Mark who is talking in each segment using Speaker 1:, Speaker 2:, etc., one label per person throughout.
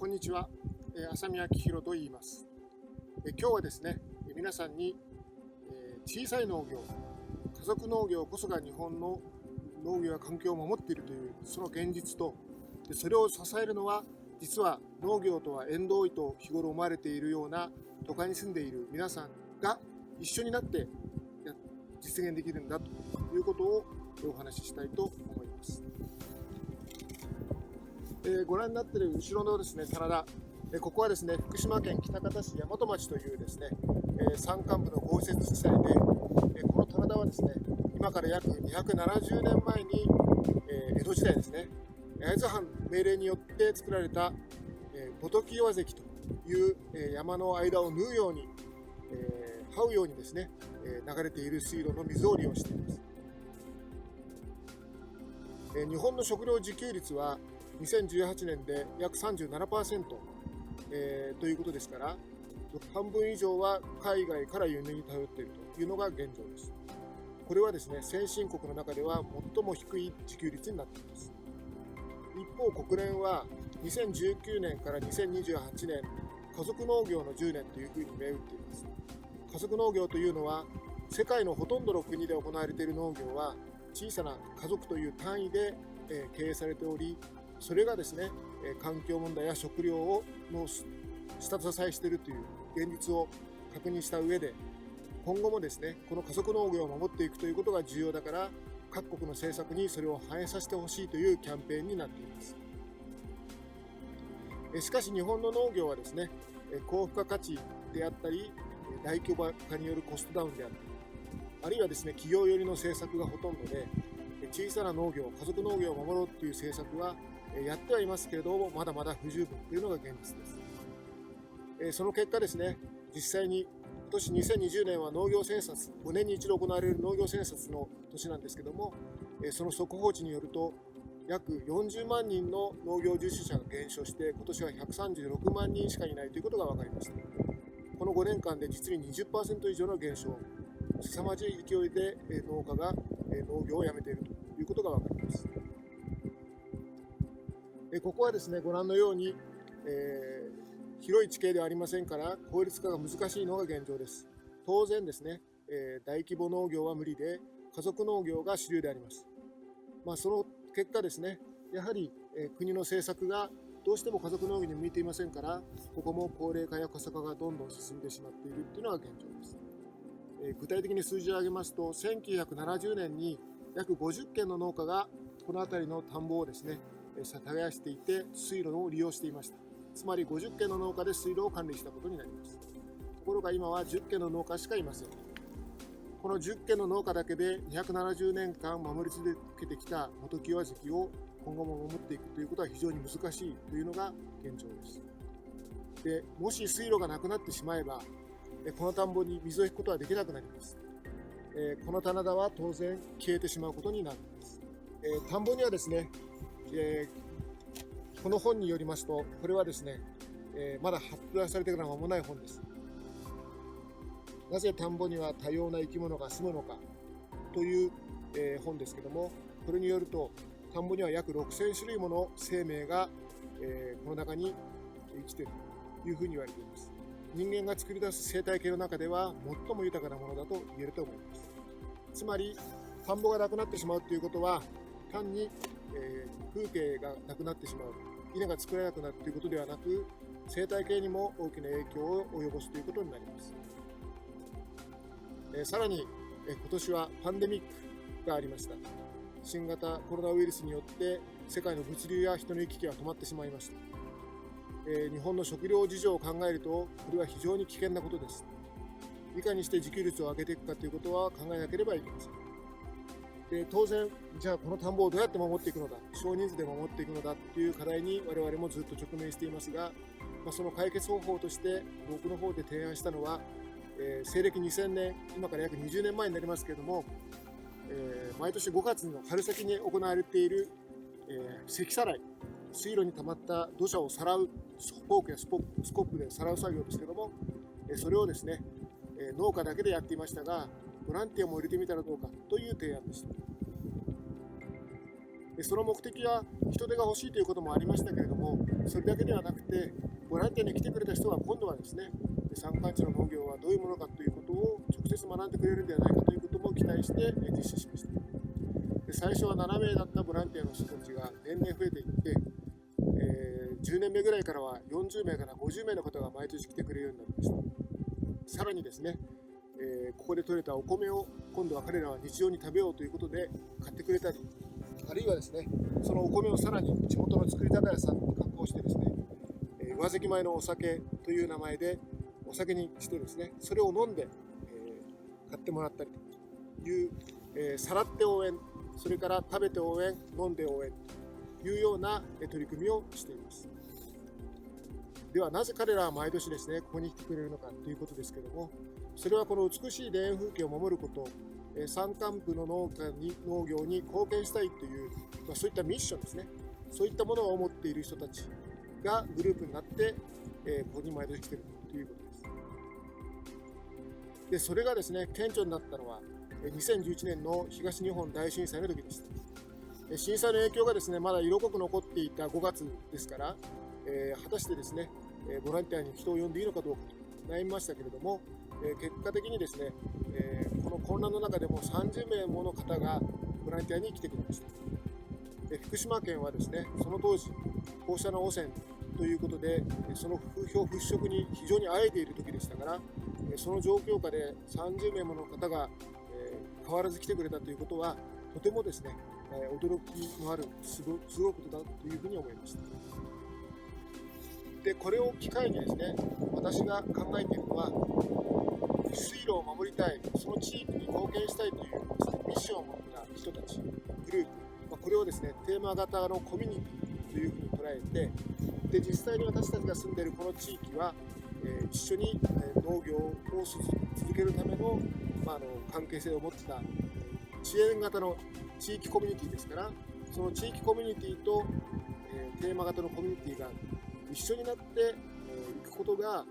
Speaker 1: こんにちは、浅見明弘と言います。今日はですね、皆さんに、小さい農業、家族農業こそが日本の農業や環境を守っているというその現実と、それを支えるのは実は農業とは縁遠いと日頃思われているような都会に住んでいる皆さんが一緒になって実現できるんだということをお話ししたいと思います。ご覧になっている後ろのですね、棚田、ここはですね、福島県喜多方市大和町というですね、山間部の豪雪地帯で、この棚田はですね、今から約270年前に、江戸時代ですね、会津藩命令によって作られた、五時岩関という、山の間を縫うように、這うようにですね、流れている水路の水を利用しています。日本の食料自給率は2018年で約 37%、ということですから、半分以上は海外から輸入に頼っているというのが現状です。これはですね、先進国の中では最も低い自給率になっています。一方、国連は2019年から2028年、家族農業の10年というふうに銘打っています。家族農業というのは、世界のほとんどの国で行われている農業は、小さな家族という単位で経営されており、それがですね、環境問題や食料をの下支えしているという現実を確認した上で、今後もですね、この家族農業を守っていくということが重要だから、各国の政策にそれを反映させてほしいというキャンペーンになっています。しかし日本の農業はですね、高付加価値であったり、大規模化によるコストダウンであったり、あるいはですね、企業寄りの政策がほとんどで、小さな農業、家族農業を守ろうという政策はやってはいますけれども、まだまだ不十分というのが現実です。その結果ですね、実際に今年2020年は農業センサス、5年に一度行われる農業センサスの年なんですけども、その速報値によると、約40万人の農業従事者が減少して、今年は136万人しかいないということが分かりました。この5年間で実に 20% 以上の減少、凄まじい勢いで農家が農業をやめているということが分かります。ここはですね、ご覧のように、広い地形ではありませんから効率化が難しいのが現状です。当然ですね、大規模農業は無理で家族農業が主流であります。その結果ですね、やはり、国の政策がどうしても家族農業に向いていませんから、ここも高齢化や過疎化がどんどん進んでしまっているというのが現状です。具体的に数字を挙げますと、1970年に約50軒の農家がこの辺りの田んぼをですね、耕していて水路を利用していました。つまり50軒の農家で水路を管理したことになります。ところが今は10軒の農家しかいません。この10軒の農家だけで270年間守り続けてきた元木岩関を今後も守っていくということは非常に難しいというのが現状です。で、もし水路がなくなってしまえば、この田んぼに水を引くことはできなくなります。この棚田は当然消えてしまうことになるんです。田んぼにはですね、この本によりますと、これはですね、まだ発表されてから間もない本です。なぜ田んぼには多様な生き物が住むのかという、本ですけども、これによると、田んぼには約6000種類もの生命が、この中に生きているというふうに言われています。人間が作り出す生態系の中では最も豊かなものだと言えると思います。つまり、田んぼがなくなってしまうということは、単に、風景がなくなってしまう、稲が作れなくなるということではなく、生態系にも大きな影響を及ぼすということになります。さらに、今年はパンデミックがありました。新型コロナウイルスによって世界の物流や人の行き来が止まってしまいました。日本の食料事情を考えると、これは非常に危険なことです。いかにして自給率を上げていくかということは考えなければいけません。で、当然、じゃあこの田んぼをどうやって守っていくのだ、少人数で守っていくのだという課題に我々もずっと直面していますが、その解決方法として僕の方で提案したのは、西暦2000年、今から約20年前になりますけれども、毎年5月の春先に行われている、積さらい、水路に溜まった土砂をさらう、フォークやスコップでさらう作業ですけども、それをですね、農家だけでやっていましたが、ボランティアも入れてみたらどうかという提案でした。その目的は人手が欲しいということもありましたけれども、それだけではなくて、ボランティアに来てくれた人は今度はですね、山間地の農業はどういうものかということを直接学んでくれるんではないかということも期待して実施しました。最初は7名だったボランティアの人たちが年々増えていって、10年目ぐらいからは40名から50名の方が毎年来てくれるようになりました。さらにですね、ここで採れたお米を今度は彼らは日常に食べようということで買ってくれたり、あるいはですね、そのお米をさらに地元の作り酒屋さんに加工してですね、上関米のお酒という名前でお酒にしてですね、それを飲んで、買ってもらったりという、さらって応援、それから食べて応援、飲んで応援というような取り組みをしています。ではなぜ彼らは毎年ですね、ここに来てくれるのかということですけれども、それはこの美しい田園風景を守ること、山間部の農業に貢献したいという、そういったミッションですね、そういったものを持っている人たちがグループになって、ここに毎年来ているということです。で、それがですね、顕著になったのは、2011年の東日本大震災の時でした。震災の影響がですね、まだ色濃く残っていた5月ですから、果たしてですね、ボランティアに人を呼んでいいのかどうかと悩みましたけれども、結果的にですね、この混乱の中でも30名もの方がボランティアに来てくれました。福島県はですね、その当時、放射能汚染ということで、その風評払拭に非常にあえている時でしたから、その状況下で30名もの方が変わらず来てくれたということは、とてもですね、驚きのあるすごいことだというふうに思いました。で、これを機会にですね、私が考えているのは、水路を守りたい、その地域に貢献したいというですね、ミッションを持った人たち、グループ、これをですね、テーマ型のコミュニティというふうに捉えて、で、実際に私たちが住んでいるこの地域は、一緒に農業を続けるための、関係性を持った支援型の地域コミュニティですから、その地域コミュニティと、テーマ型のコミュニティが一緒になっていくことが、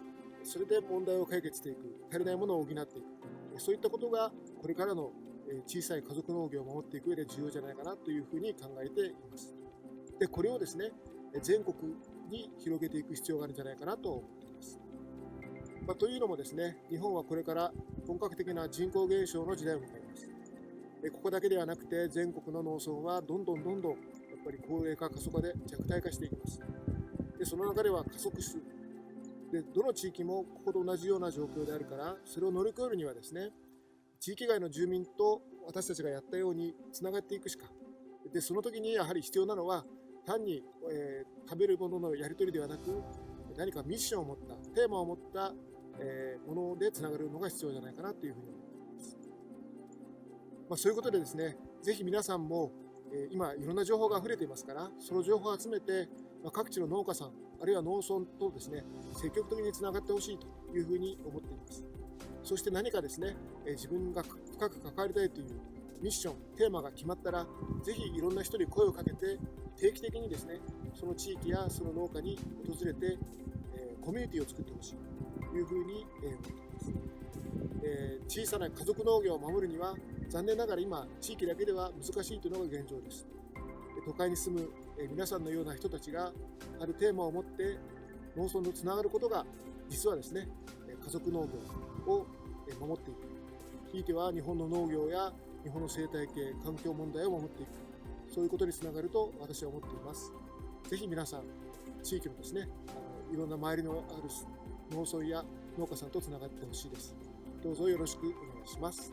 Speaker 1: それで問題を解決していく、足りないものを補っていく、そういったことがこれからの小さい家族農業を守っていく上で重要じゃないかなというふうに考えています。で、これをですね、全国に広げていく必要があるんじゃないかなと思っています。というのもですね、日本はこれから本格的な人口減少の時代を迎えます。ここだけではなくて、全国の農村はどんどんやっぱり高齢化、過疎化で弱体化していきます。で、その中では加速する。で、どの地域もここと同じような状況であるから、それを乗り越えるにはですね、地域外の住民と私たちがやったようにつながっていくしか。で、その時にやはり必要なのは、単に、食べるもののやり取りではなく、何かミッションを持った、テーマを持った、ものでつながるのが必要じゃないかなというふうに思います。そういうことでですね、ぜひ皆さんも、今いろんな情報が溢れていますから、その情報を集めて、各地の農家さん、あるいは農村とですね、積極的につながってほしいというふうに思っています。そして何かですね、自分が深く関わりたいというミッション、テーマが決まったら、ぜひいろんな人に声をかけて、定期的にですね、その地域やその農家に訪れて、コミュニティを作ってほしいというふうに思っています。小さな家族農業を守るには、残念ながら今、地域だけでは難しいというのが現状です。都会に住む皆さんのような人たちがあるテーマを持って農村とつながることが、実はですね、家族農業を守っていく。ひいては日本の農業や日本の生態系、環境問題を守っていく。そういうことにつながると私は思っています。ぜひ皆さん、地域のですね、いろんな周りのある農村や農家さんとつながってほしいです。どうぞよろしくお願いします。